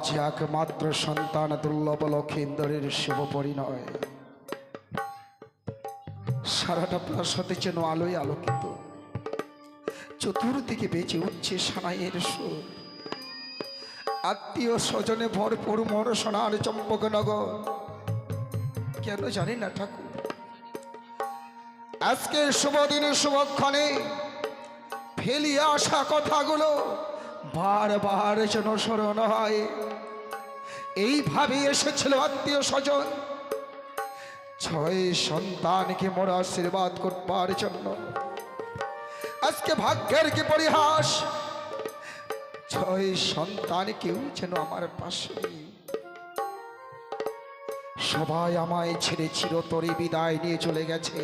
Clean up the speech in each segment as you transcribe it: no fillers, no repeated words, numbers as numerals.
আজ একমাত্র সন্তান দুর্লভ লক্ষিন্দরের শুভ পরিণয়। সারাটা প্রাসাদে যেন আলোয় আলোকিত, চতুর্দিকে বেঁচে উঠছে সানাইয়ের সুর। আত্মীয় স্বজনে ভরপুর মর সোনার চম্পকনগর। কেন জানি না ঠাকুর, আজকের শুভ দিনে শুভক্ষণে ফেলিয়ে আসা কথাগুলো বারবার যেন স্মরণ হয়। এইভাবে এসেছিল আত্মীয় স্বজন, 6 সন্তানকে মোর আশীর্বাদ করবার জন্য। আজকে ভাগ্যের কি পরিহাস, 6 সন্তান কেউ যেন আমার পাশে নেই। সবাই আমায় ছেড়ে চিরতরে বিদায় নিয়ে চলে গেছে।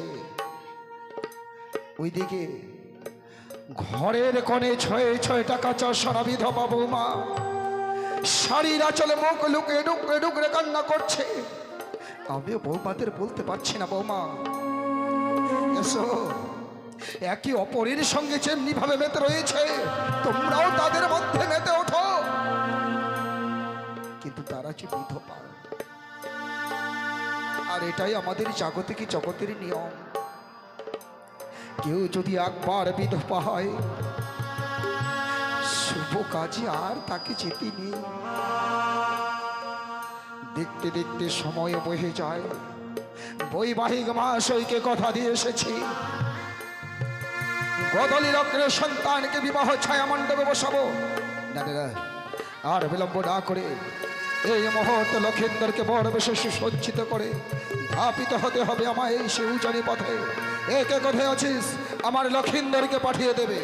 ওইদিকে ঘরের কোণে 6 টাকা চশরা বিধবা বৌমা শাড়ির আঁচলে মুখ লুকে ডুকরে ডুকরে কান্না করছে। আমিও বৌমাদের বলতে পারছি না, বৌমা এসো, একে অপরের সঙ্গে যেমনি ভাবে মেতে রয়েছে তোমরাও তাদের মধ্যে মেতে ওঠো। কিন্তু তারা যে বিধবা, আর এটাই আমাদের জাগতিক জগতের নিয়ম। কেউ যদি একবার বিধবা হয়, শুভ কাজে আর তাকে যেতে নেই। দেখতে দেখতে সময় বহে যায়। বৈবাহিক মহাশয়কে কথা দিয়ে এসেছি, গদলি রক্তের সন্তানকে বিবাহ ছায়া মণ্ডপে বসাবো। না না, আর বিলম্ব না করে এই মুহূর্তে লক্ষিন্দরকে বড় বেশি সুসজ্জিত করে ধাপিত হতে হবে আমায় এই সে উজানি পথে। একে কোথায় আছিস, আমার লক্ষিন্দরকে পাঠিয়ে দেবে।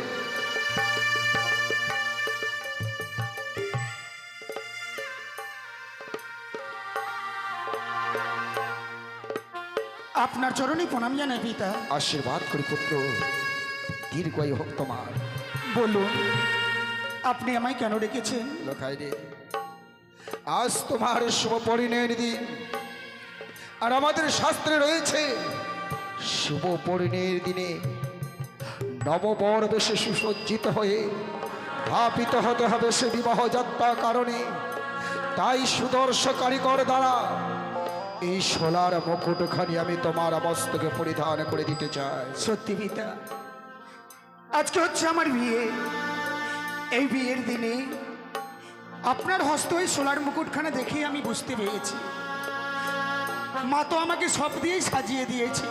আপনার চরণে প্রণাম জানাই পিতা। আশীর্বাদ করি পুত্র, দীর্ঘায়ু হোক তোমার। বলুন, আপনি আমায় কেন ডেকেছেন? লোকাই রে, আজ তোমার শুভ পরিণয়ের দিন, আর আমাদের শাস্ত্রে রয়েছে শুভ পরিণয়ের দিনে নববর বেশে সুসজ্জিত হয়ে ধাপিত হতে হবে সে বিবাহ যাত্রা কারণে। তাই সুদর্শ কারিগর দ্বারা এই সোলার মুকুটখানি আমি তোমার মস্তকে পরিধান করে দিতে চাই। সত্যি পিতা, আজকে হচ্ছে আমার বিয়ে। এই বিয়ের দিনে আপনার হস্ত এই সোলার মুকুটখানা দেখে আমি বুঝতে পেরেছি মা তো আমাকে সব দিয়েই সাজিয়ে দিয়েছে,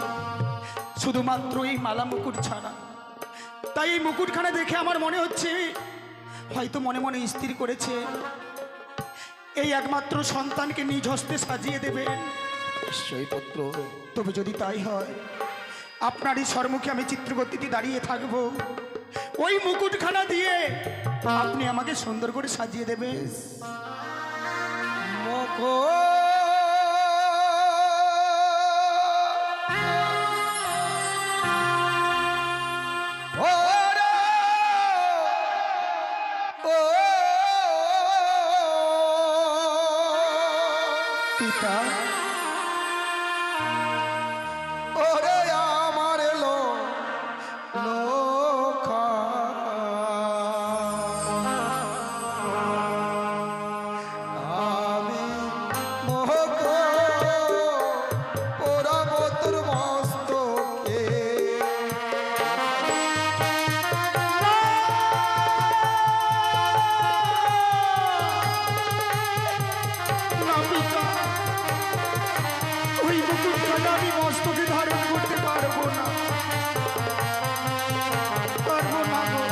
শুধুমাত্র এই মালা মুকুট ছাড়া। তাই এই মুকুটখানা দেখে আমার মনে হচ্ছে হয়তো মনে মনে স্থির করেছে এই একমাত্র সন্তানকে নিজ হস্তে সাজিয়ে দেবেন। নিশ্চয়ই পুত্র। তবে যদি তাই হয়, আপনারই সম্মুখে আমি চিত্রগতিতে দাঁড়িয়ে থাকব। ওই মুকুটখানা দিয়ে আপনি আমাকে সুন্দর করে সাজিয়ে দেবেন। পিতা, ওরে আমার লোকা, আমি মোহক ওরাব তোর মস্তকে। না পিতা, ওই মুকুটখানা আমি মস্তকে ধারণ করতে পারবো না, পারবো না গো।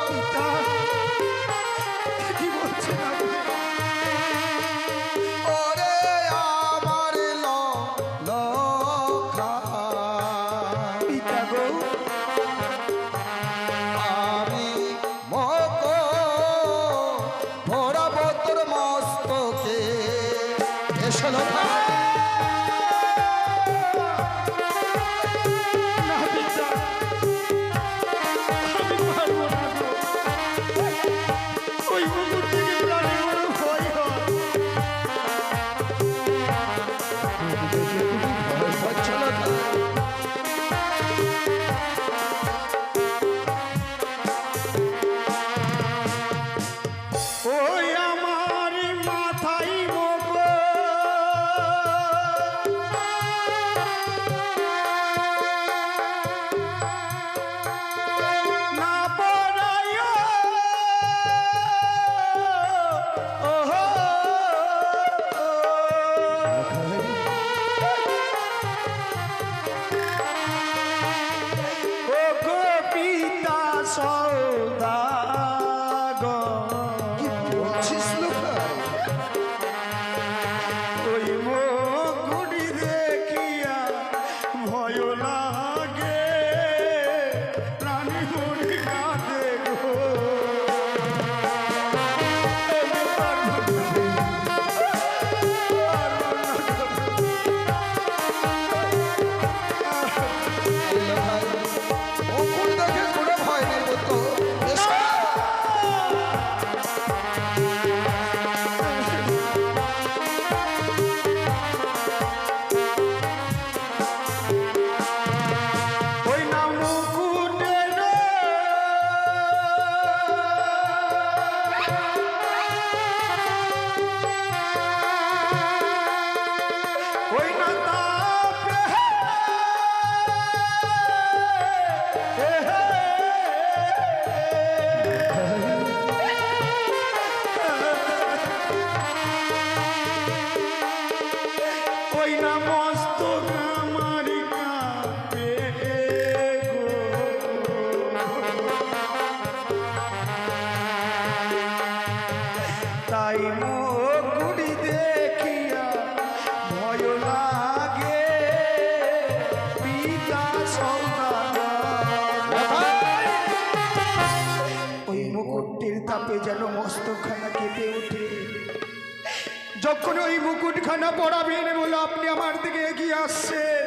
পিতা, কি বলছেন আপনি? ওরে আমার লোকা, পিতা গো, আমি মোহক ভরাব তোর মস্তকে। এসো লোকা, না পিতা, মাথায় মুকুট না পরাইয়া ওহো ও গো পিতা সৌদাগর কি বলছিস লোকাই? ওই মুকুটি দেখিয়া ভয় লাগে রানী মুড়ি কাঁদে গো লোকাই, মুকুট দেখে কোনো ভয় নেই বলতো। এসো। ওই না মুকুটের ওই না তাপে ওই না মস্তক আমারি কাঁপে তাই মুকুটি দেখিয়া ভয় লাগে পিতা সৌদাগর ওই মুকুটটির তাপে যেন মস্তকখানা কেঁপে ওঠে যখন ওই মুকুটখানা পরাবেন বলে আপনি আমার দিকে এগিয়ে আসছেন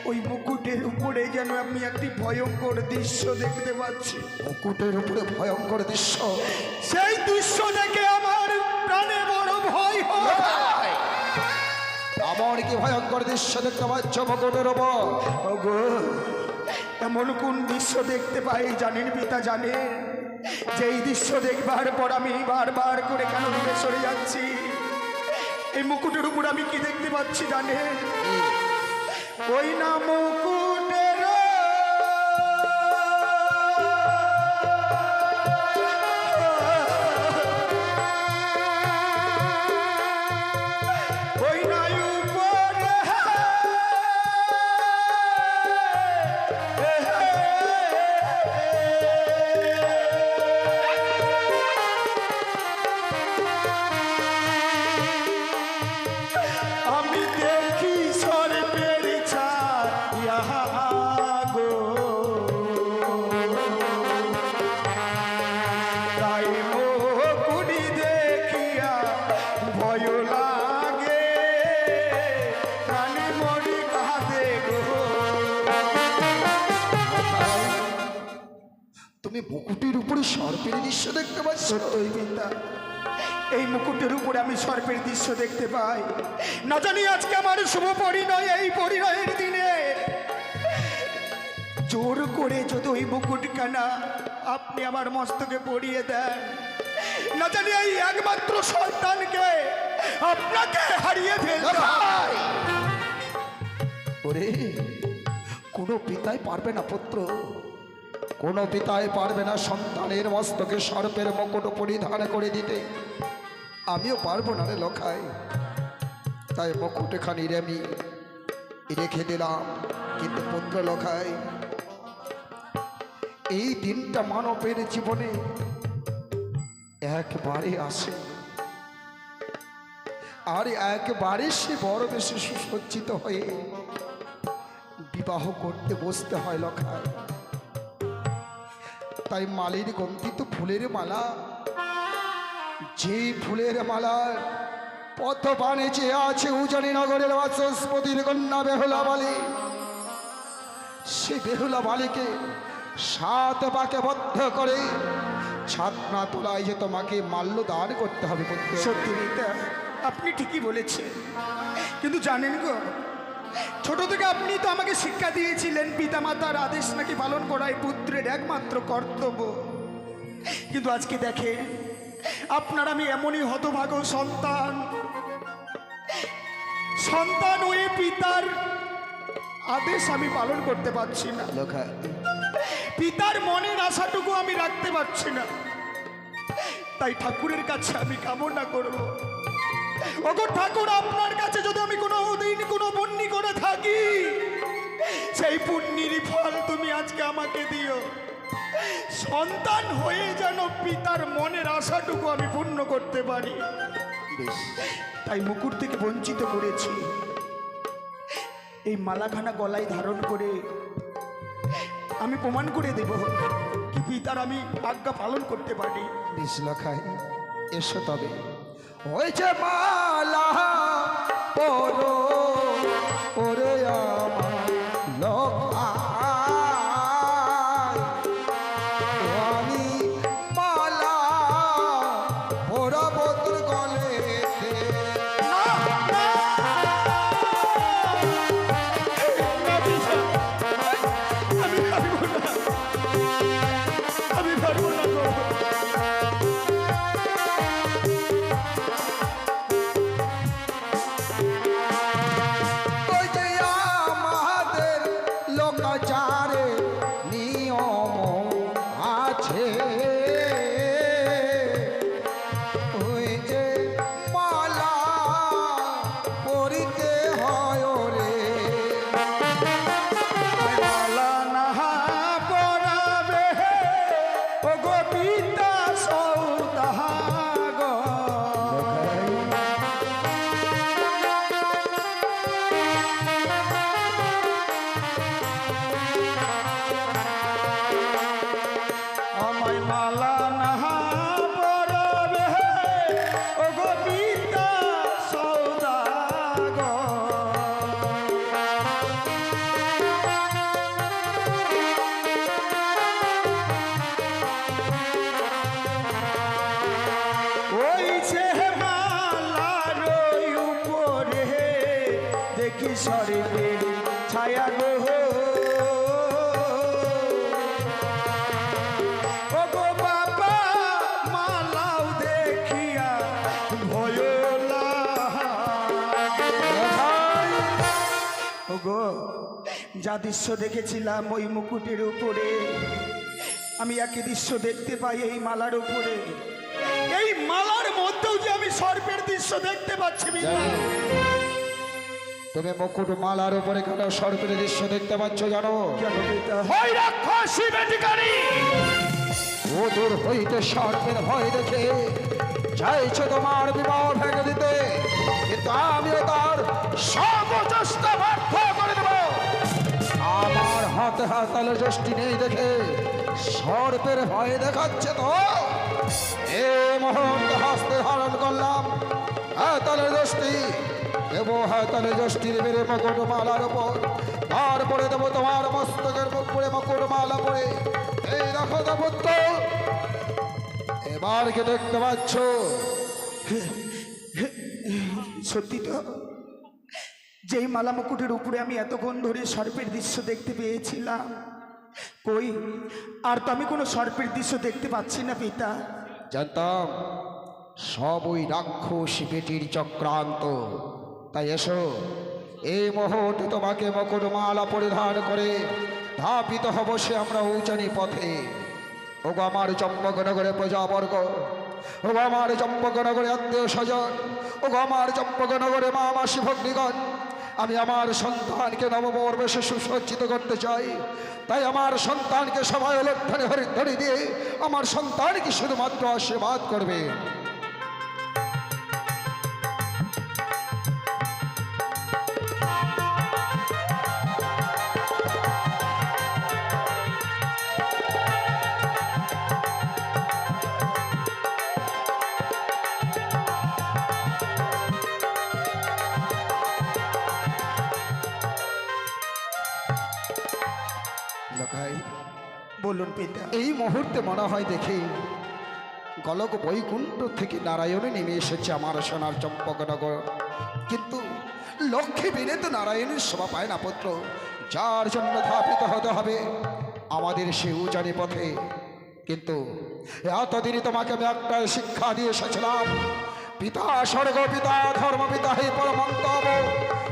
ওই মুকুটের উপরে যেন আমি একটি ভয়ঙ্কর দৃশ্য দেখতে পাচ্ছি মুকুটের উপরে ভয়ঙ্কর দৃশ্য। সেই দৃশ্য দেখে আমার প্রাণে বড় ভয় হয় আমার কি ভয়ঙ্কর দৃশ্য দেখতে পাচ্ছ মুকুটের উপর? ওগো এমন কোন দৃশ্য দেখতে পাই জানেন পিতা জানেন যেই দৃশ্য দেখবার পর আমি বারবার করে কেন দূরে সরে যাচ্ছি এই মুকুটের উপর আমি কি দেখতে পাচ্ছি জানেন ওই না মুকুটের ওই না উপরে আমি দেখি সর্পের ছায়া গো তাই মুকুটি দেখিয়া ভয় লাগে রানী মরি কাঁদে গো তুমি মুকুটের উপরে সর্পের দৃশ্য দেখতে পাচ্ছ? সত্যই পিতা এই মুকুটের উপরে আমি সর্পের দৃশ্য দেখতে পাই না জানি আজকে আমার শুভ পরিণয় এই পরিণয়ের দিনে জোর করে যদি ওই মুকুটখানা আপনি আমার মস্তকে পরিয়ে দেন না জানি এই একমাত্র সন্তানকে আপনাকে হারিয়ে ফেলতে হয়। ওরে কোনো পিতাই পারবে না পুত্র, কোনো পিতাই পারবে না সন্তানের মস্তকে সর্পের মুকুট পরিধান করে দিতে। আমিও পারবো না রে লখাই, তাই মুকুটখানি আমি রেখে দিলাম। কিন্তু পুত্র লখাই, এই দিনটা মানবের জীবনে একবারে আসে, আর একবারে সে বড় বেশি সুসজ্জিত হয়ে বিবাহ করতে বসতে হয় লখাই। তাই মালির গন্ধিত ফুলের মালা, যে ফুলের মালার পথ পানে চেয়ে আছে উজানি নগরের বাচস্পতির কন্যা বেহুলা বালি, সে বেহুলা বালিকে 7 পাকে বদ্ধ করে ছাতনা তোলায় যে তোমাকে মাল্য দান করতে হবে পুত্র। সত্যি পিতা আপনি ঠিকই বলেছেন, কিন্তু জানেন গো ছোট থেকে আপনি তো আমাকে শিক্ষা দিয়েছিলেন পিতা মাতার আদেশ নাকি পালন করাই পুত্রের একমাত্র কর্তব্য। কিন্তু আজকে দেখে আপনার আমি এমনই হতভাগ্য সন্তান, সন্তান হয়ে পিতার আদেশ আমি পালন করতে পারছি না, লোখাই পিতার মনের আশাটুকু আমি রাখতে পারছি না। তাই ঠাকুরের কাছে আমি কামনা করব, ওগো ঠাকুর, আপনার কাছে যদি আমি কোনো দিন কোনো পুণ্যি করে থাকি, সেই পুণ্যির ফল তুমি আজকে আমাকে দিও। সন্তান হয়ে যেন পিতার মনের আশাটুকু আমি পূর্ণ করতে পারি। বেশ, তাই মুকুট থেকে বঞ্চিত করেছি। এই মালাখানা গলায় ধারণ করে আমি প্রমাণ করে দেব কি পিতার আমি আজ্ঞা পালন করতে পারি। বেশ লোখাই, এসো তবে। ওই যে মালা পরো ওরে আমার লোখাই, আমি মালা পরব তোর গলেতে। আমি পারবো না গো। ওই যে আমাদের লোকাচারে নিয়ম আছে, ওই যে মালা পরিতে হয় রে। মালা নাহা পরাবে ও গো পিতা সৌদাগর। আমায় মালা নাহা পরাবে ও গো পিতা সৌদাগর। ওই যে মালার উপরে দেখি শরীরের ছায়া গো, ও গো বাবা মালাও দেখিয়া ভয় লাগে। ও গো, যা দৃশ্য দেখেছিলাম ওই মুকুটের উপরে, আমি একই দৃশ্য দেখতে পাই এই মালার উপরে। এই মালার মধ্যেও যে আমি সর্পের দৃশ্য দেখতে পাচ্ছি বিনা। জানি। তুমি মুকুট মালার উপরে কেন সর্পের দৃশ্য দেখতে পাচ্ছ জানো? কেন পিতা? হয় রাক্ষসী বেটিকারী। ও দূর হইতে সর্পের ভয় দেখে চাইছে তোমার বিবাহ ভেঙে দিতে, কিন্তু আমিও তার সর্বচেষ্টা ব্যর্থ করে দেব। আমার হাতে হাতালে যষ্টি নেই দেখে সর্পের ভয় দেখাচ্ছে তো। এই মুহূর্তে হস্তে ধারণ করলাম হাতালে যষ্টি, দেবো হাতালে যষ্টির মেরে মুকুট মালার উপর, তারপরে দেবো তোমার মস্তকের উপরে মুকুট মালা পরে। এই দেখো তো পুত্র, এবার কি দেখতে পাচ্ছ? সত্যি তো, যেই মালা মুকুটের উপরে আমি এতক্ষণ ধরে সর্পের দৃশ্য দেখতে পেয়েছিলাম, কই আর তো আমি কোনো সর্পের দৃশ্য দেখতে পাচ্ছি না পিতা। জানতাম সব ওই রাক্ষসী বেটির চক্রান্ত। তাই এসো, এই মুহূর্তে তোমাকে মুকুটমালা পরিধান করে ধাপিত হব সে আমরা উজানি পথে। ওগো আমার চম্পকনগরে প্রজাবর্গ, ওগো আমার চম্পকনগরে আত্মীয় স্বজন, ওগো আমার চম্পকনগরে মা মাসি ভগ্নিগণ, আমি আমার সন্তানকে নববর্ষে সুসজ্জিত করতে চাই। তাই আমার সন্তানকে সবাই অলক্ষণে হরিধ্বনি দিয়ে আমার সন্তানকে শুধুমাত্র আশীর্বাদ করবে। লোকাই, বলুন পিতা। এই মুহূর্তে মনে হয় দেখি গলক বৈকুণ্ঠ থেকে নারায়ণে নেমে এসেছে আমার সোনার চম্পকনগর। কিন্তু লক্ষ্মী বিনে তো নারায়ণের শোভা পায় না পুত্র, যার জন্য ধাপিত হতে হবে আমাদের সে উজানি পথে। কিন্তু এতদিনই তোমাকে আমি একটা শিক্ষা দিয়ে এসেছিলাম, পিতা স্বর্গ পিতা ধর্ম পিতা হে পরমন্তব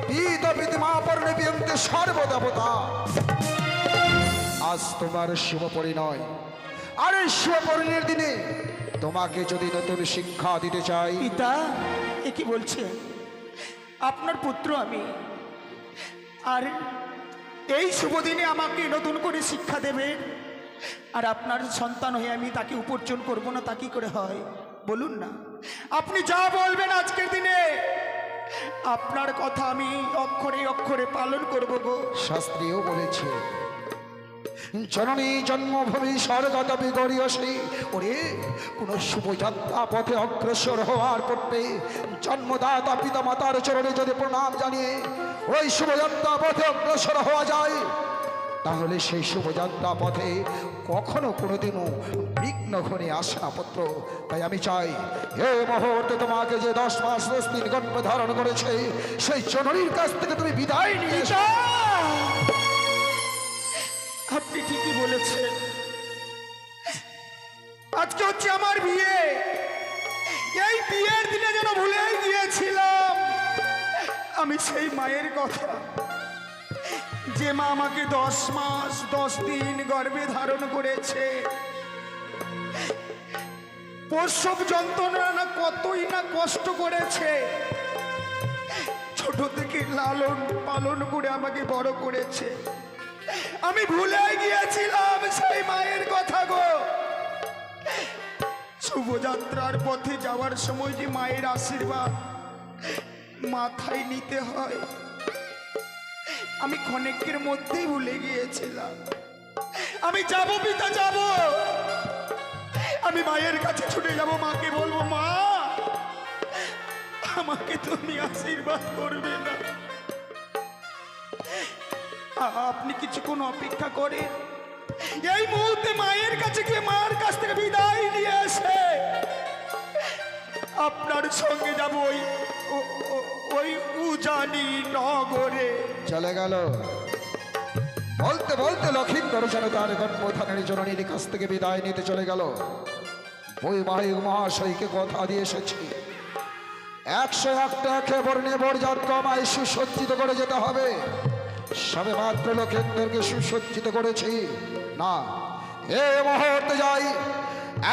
পিতা পিতামা পরিণীয়ন্তে সর্বদেবতা। আজ তোমার শুভ পরিণয়, আর এই শুভ পরিণয়ের দিনে তোমাকে যদি নতুন শিক্ষা দিতে চাই। পিতা, এ কি বলছে? আপনার পুত্র আমি, আর এই শুভ দিনে আমাকে নতুন করে শিক্ষা দেবে, আর আপনার সন্তান হয়ে আমি তাকে উপার্জন করব না, তা কি করে হয় বলুন না? আপনি যা বলবেন আজকের দিনে আপনার কথা আমি অক্ষরে অক্ষরে পালন করব গো। শাস্ত্রীও বলেছে, জননী জন্মভূমি স্বর্গত বিগড়িয়সী। ওরে কোন শুভযাত্রা পথে অগ্রসর হওয়ার পূর্বে জন্মদাতা পিতা মাতার চরণে যদি প্রণাম জানিয়ে ওই শুভযাত্রা পথে অগ্রসর হওয়া যায়, তাহলে সেই শুভযাত্রা পথে কখনো কোনোদিনও বিঘ্ন ঘনে আসে না পুত্র। তাই আমি চাই এই মুহূর্তে তোমাকে যে 10 মাস 10 দিন গর্ভে ধারণ করেছে, সেই জননীর কাছ থেকে তুমি বিদায় নিয়ে এসো। আপনি ঠিকই বলেছেন, আজকে হচ্ছে আমার বিয়ে। এই বিয়ের দিনে যেন ভুলে গিয়েছিলাম আমি সেই মায়ের কথা, যে মা আমাকে 10 মাস 10 দিন গর্ভে ধারণ করেছে। প্রসব যন্ত্রণা না কতই না কষ্ট করেছে, ছোট থেকে লালন পালন করে আমাকে বড় করেছে। আমি ভুলে গিয়েছিলাম সেই মায়ের কথা গো। শুভযাত্রার পথে যাওয়ার সময় যে মায়ের আশীর্বাদ মাথায় নিতে হয়, আমি ক্ষণিকের মধ্যেই ভুলে গিয়েছিলাম। আমি যাব পিতা, যাব, আমি মায়ের কাছে ছুটে যাব, মাকে বলবো, মা আমাকে তুমি আশীর্বাদ করবে না? আপনি কিছুক্ষণ অপেক্ষা করেন, এই মুহূর্তে মায়ের কাছে গিয়ে মায়ের কাছ থেকে বিদায় নিয়ে এসে আপনার সঙ্গে যাব ওই উজানি নগরে। চলে গেল। বলতে বলতে লক্ষিন্দর যেন তার গর্ভধানের জননীর কাছ থেকে বিদায় নিতে চলে গেল। ওই ভাই মহাশয়কে কথা দিয়ে এসেছি, 101টা বর্ণে বরযাত্র আমায় সুসজ্জিত করে যেতে হবে। সবে মাত্র লক্ষিন্দরকে সুসজ্জিত করেছি, না এ মুহূর্তে যাই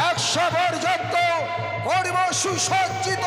100 বরযাত্র করব সুসজ্জিত।